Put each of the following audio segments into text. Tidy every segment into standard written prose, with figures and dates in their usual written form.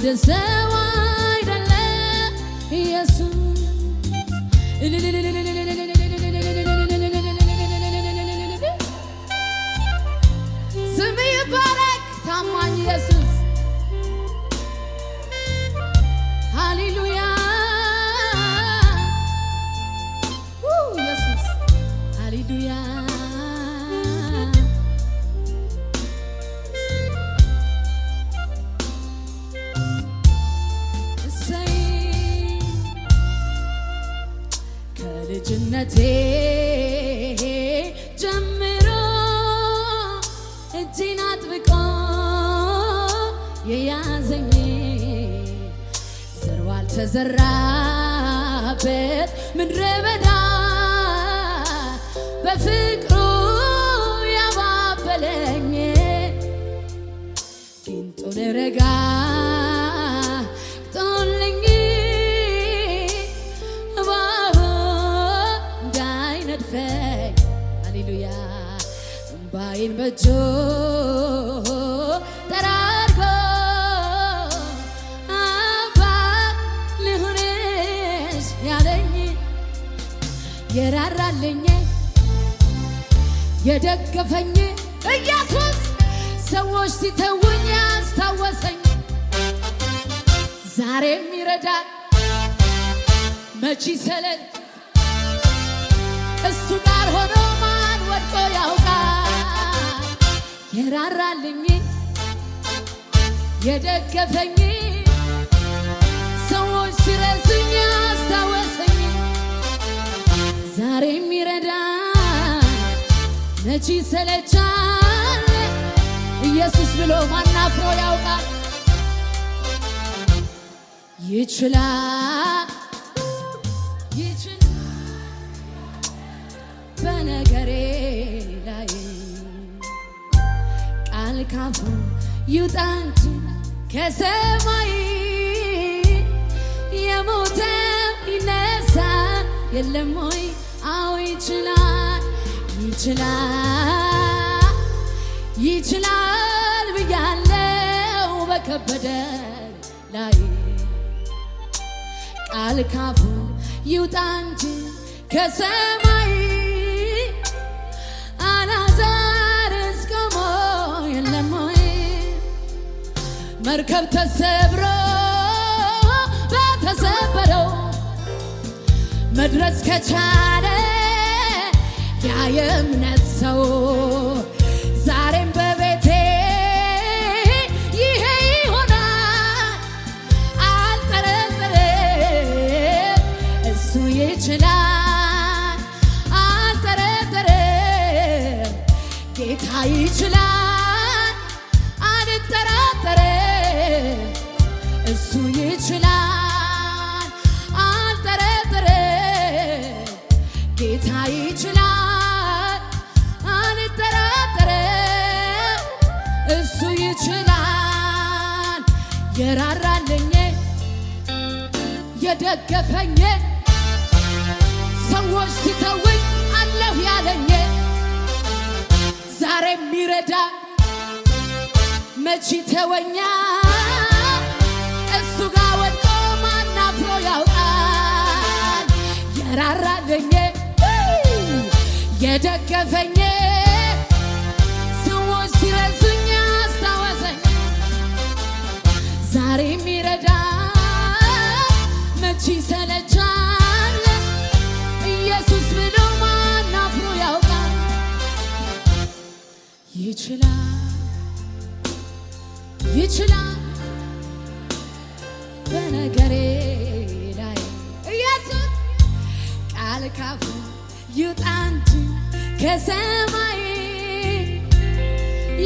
እንደ ሰው አይደለም ኢየሱስ ስም ይባረክ ታማኝ ኢየሱስ ሃሌሉያ ኢየሱስ ሃሌሉያ ከልጅነቴ ጀምሮ እጄን አጥብቆ የያዘኝ ዘር ባልተዘራበት ምድረ በዳ በፍቅሩ ያባበለኝ ጊንጡን ረጋግጦልኝ እባቡ እንዳይነድፈኝ ሃሌሉያ እምባዬን በእጁ ጠራርጎ አባ ልሁንሽ ያለኝ የራራልኝ የደገፈኝ ኢየሱስ ሰዎች ሲተውኝ ያስታወሰኝ ዛሬም ይረዳል መች ይሰለል እሱ ጋር ሆኖ ማን ወድቆ ያውቃል የራራልኝ የደገፈኝ ሰዎች ሲረሱኝ ያስታወሰኝ ዛሬም ይረዳል መች ይሰለቻል ኢየሱስ ብሎ ማን አፍሮ ያውቃል ይችላል በነገሬ ላይ ቃል ካፉ ይውጣ እንጂ ከሰማይ የሞተው ይነሳ የለም ወይ አዎ ይችላል ይችላል ይችላል ብያለው በከበደ ላይ ቃል ካፉ ይውጣ እንጂ ከሰማይ አልዓዛርስ ቆሞ የለም ወይ መርከብ ተሰብሮ በተሰበረው መድረስ ከቻለ ያ የእምነት ሰው ዛሬም በቤቴ ይሄ ይሆናል አልጠረጥርም እሱ ይችላል አልጠረጥርም ጌታ ይችላል አልጠራጠርም እሱ ይችላል አልጠረጥርም ጌታ ይችላል አልጠራጠርም እሱ ይችላል የራራልኝ የደገፈኝ ሰዎች ሲተውኝ አለሁ ያለኝ ዛሬም ይረዳ መች ይተወኛል እሱ ጋር ወድቆ ማን አፍሮ ያውቃል የራራልኝ የደገፈኝ ሰዎች ሲረሱኝ ያስታወሰኝ ዛሬም ይረዳል መች ይሰለቻል ኢየሱስ ብሎ ማን አፍሮ ያውቃል ይችላል በነገሬ ላይ ኢየሱስ ቃል ካፉ ይውጣ እንጂ ከሰማይ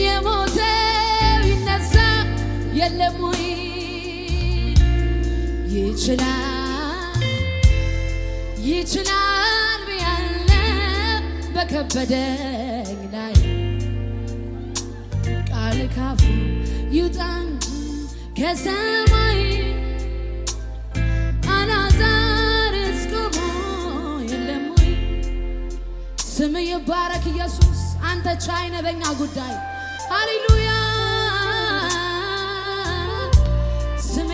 የሞተው ይነሳ የለም ወይ ይችላል ብያለሁ በከበደኝ ላይ ቃል ካፉ ይውጣ እንጂ ከሰማይ አልዓዛርስ ቆሞ የለም ወይ ስም ይባረክ ኢየሱስ አንተ ቻይ ነህ በእኛ ጉዳይ ሃሌሉያ ስም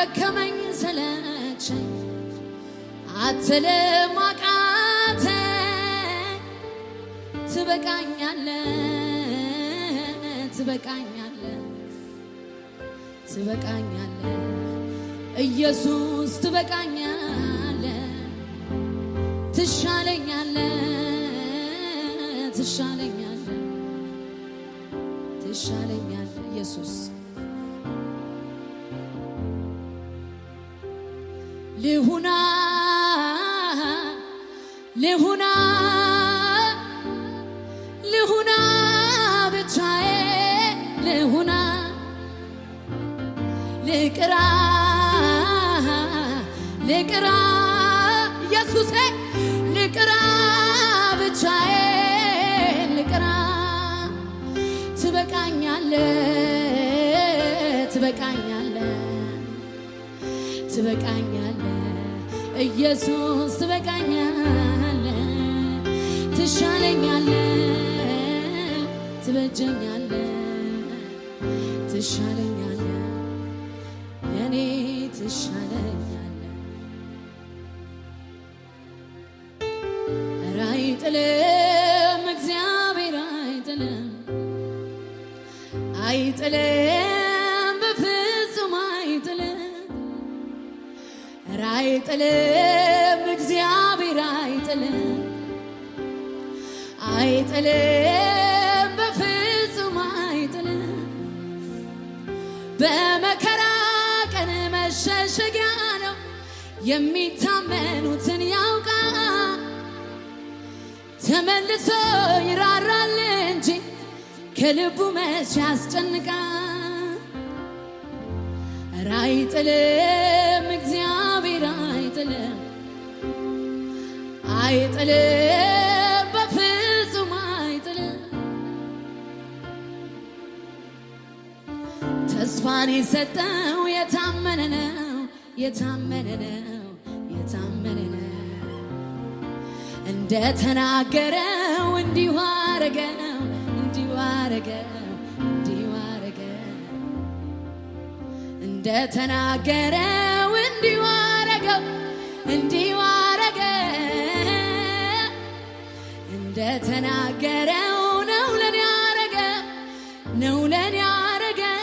ደከመኝ ሰለቸኝ አትልም አቃተኝ ትበቃኛለህ ትበቃኛለህ ትበቃኛለህ ኢየሱስ ትበቃኛለህ ትሻለኛለህ ትሻለኛለህ ትሻለኛለህ ኢየሱስ ልሁና ልሁና ልሁና ብቻዬ ልሁና ልቅራ ልቅራ ኢየሱሴ ልቅራ ብቻዬ ልቅራ ትበቃኛለህ ትበቃኛለህ ትበቃኛለህ ኢየሱስ ትበቃኛለህ ትሻለኛለህ ትበጀኛለህ ትሻለኛለህ ለኔ ትሻለኛለህ ኧረ አይጥልም እግዚአብሔር አይጥልም አይጥልም በፍጹም አይጥልም ኧረ አይጥልም እግዚአብሔር አይጥልም አይጥልም በፍጹም አይጥልም በመከራ ቀን መሸሸጊያ ነው የሚታመኑትን ያውቃል ተመልሶ ይራራል እንጂ ከልቡ መች ያስጨንቃል ኧረ አይጥልም እግዚአብሔር አይጥልም አይጥልም በፍጹም አይጥልም ተስፋን የሰጠው የታመነ ነው የታመነ ነው የታመነ ነው እንደተናገረው እንዲሁ አረገው እንዲሁ አረገው እንዲሁ አረገው እንደተናገረው እንዲሁ አረገው እንዲሁ አረገው እንደተናገረው ነው ለኔ አረገው ነው ለኔ አረገው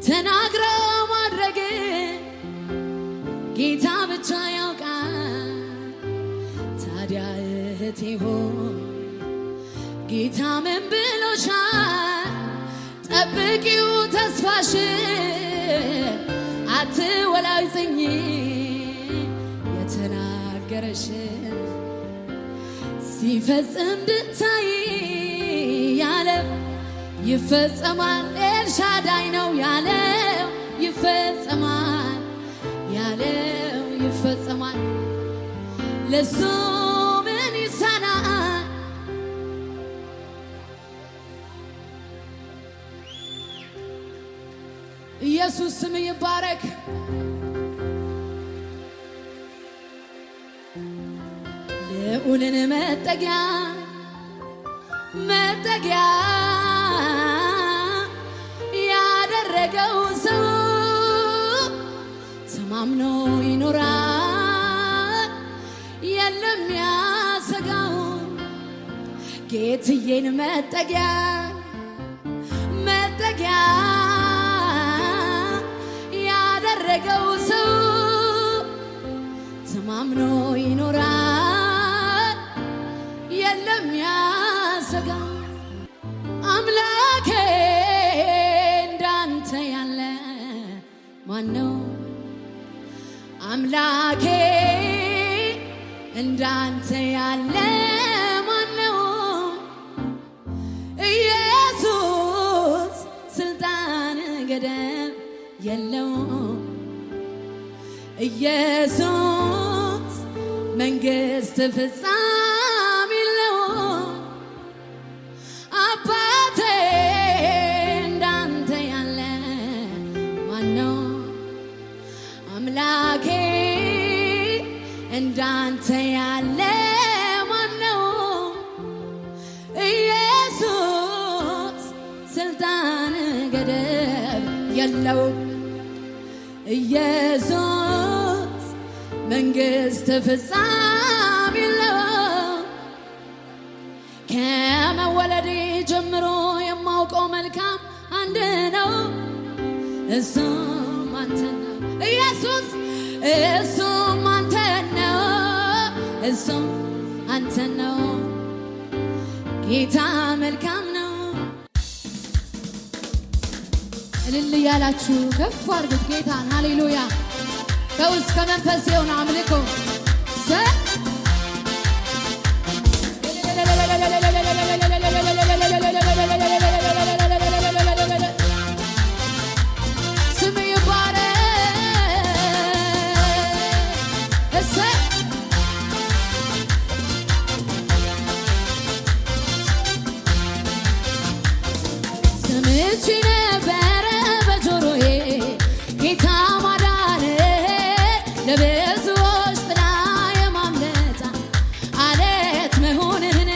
ተናግሮ ማድረግ ጌታ ብቻ ያውቃል ታዲያ እህቴ ሆይ ጌታ ምን ብሎሻል ጠብቂው ተስፋሽን አትወላውጽኝ የተናገረሽን ሲፈጽም እንድታይ ያለው ይፈጸማል ኤልሻዳይ ነው ያለው ይፈጸማል ያለው ይፈጸማል ለሱ ምን ይሳናል ኢየሱስ ስም ይባረክ ልዑልን መጠጊያ መጠጊያ ያደረገው ሰው ተማምኖ ይኖራል የለም ያሰጋው ጌትዬን መጠጊያ መጠጊያ ያደረገው ሰው ተማምኖ ይኖራል የለም ያሰጋው አምላኬ እንዳንተ ያለ ማነው አምላኬ እንዳንተ ያለ ማነው ኢየሱስ ስልጣን ገደብ የለው ኢየሱስ መንግሥት ፍጻሜ የለው አባቴ እንዳንተ ያለ ማነው አምላኬ እንዳንተ ያለ ማነው ኢየሱስ ስልጣን የለውም። ኢየሱስ መንግሥት ፍጻሜ የለውም። ከመወለዴ ጀምሮ የማውቀው መልካም አንድ ነው፣ እሱም አንተ ነው። ኢየሱስ እሱም አንተ ነው፣ እሱም አንተ ነው። ጌታ መልካም ነው። እልል እያላችሁ ከፍ አድርጉት ጌታን። ሃሌሉያ! ከውስጥ ከመንፈስ የሆነ አምልኮ ስም ይባረክ። ሰምቼ ነበረ በጆሮዬ ጌታ ማዳን ለብዙዎች ጥላ የማምለጫ አለት መሆንህን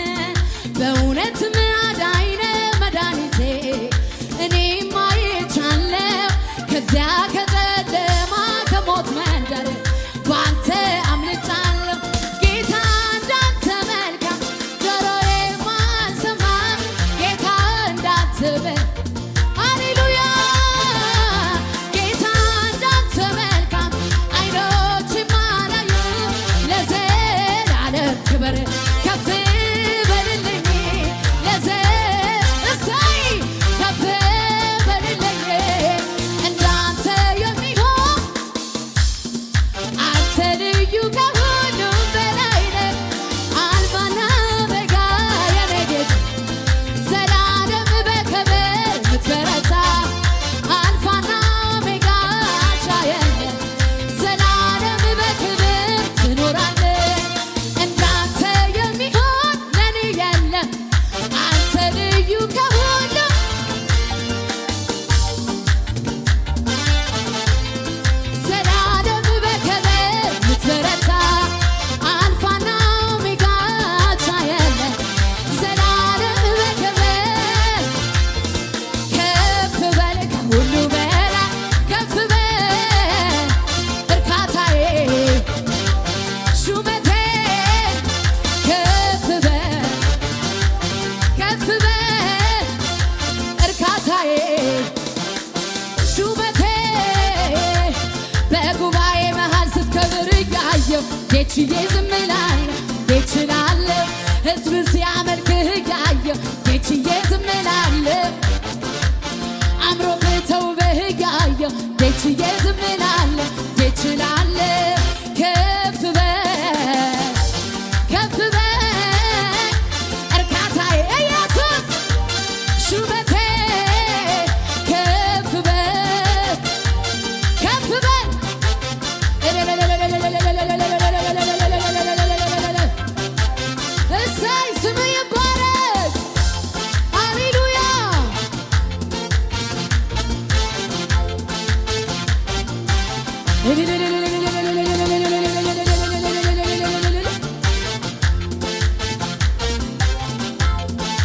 በእውነት አዳኝ ነህ መድኃኒቴ። እኔም አይቻለሁ ከዚያ ከጨለማ ከሞት መንደር ባንተ አምልጫለሁ። ጌታ እንዳንተ መልካም ጆሮዬ ማልሰማ ጌታ እንዳንተ ሃሌሉያ! ጌታ እንዳንተ መልካም አይኖች ማላዩ ለዘላለም ክብር ከፍ በልልኝ እሰይ ከፍ በልልኝ። እንዳንተ የሚሆን አንተ ልዩ ከሁሉም በላይ ነህ። አልፋና ኦሜጋ የኔ ጌታ ዘላለም በክብር የምትበረታ አልፋና ኦሜጋ አቻ የለህ። ዘላለም በክብር ትኖራለህ። እንዳንተ የሚሆን ለኔ የለም። አንተ ልዩ ከሁሉም ዘላለም በክብር የምትበረታ አልፋና ኦሜጋ አቻ የለህ። ዘላለም በክብር ከፍ በል ከሁሉ በላይ ከፍ በል እርካታዬ ሹመቴ ከፍ በል እርካታዬ ሹመቴ በጉባኤ መሃል ስትከብር እያየሁ ጌችዬ ዝም እላለሁ ጌችላለሁ ሕዝብ ሲያመልክህ እያየሁ ጌችዬ ዝም እላለሁ አምሮብህ ተውበህ እያየሁ ጌችዬ ዝም እላለሁ ጌችላለሁ ከፍ በል እርካታዬ ኢየሱስ ሹመቴ ከፍ በል እሰይ ስም ይባረክ። ሃሌሉያ! እልል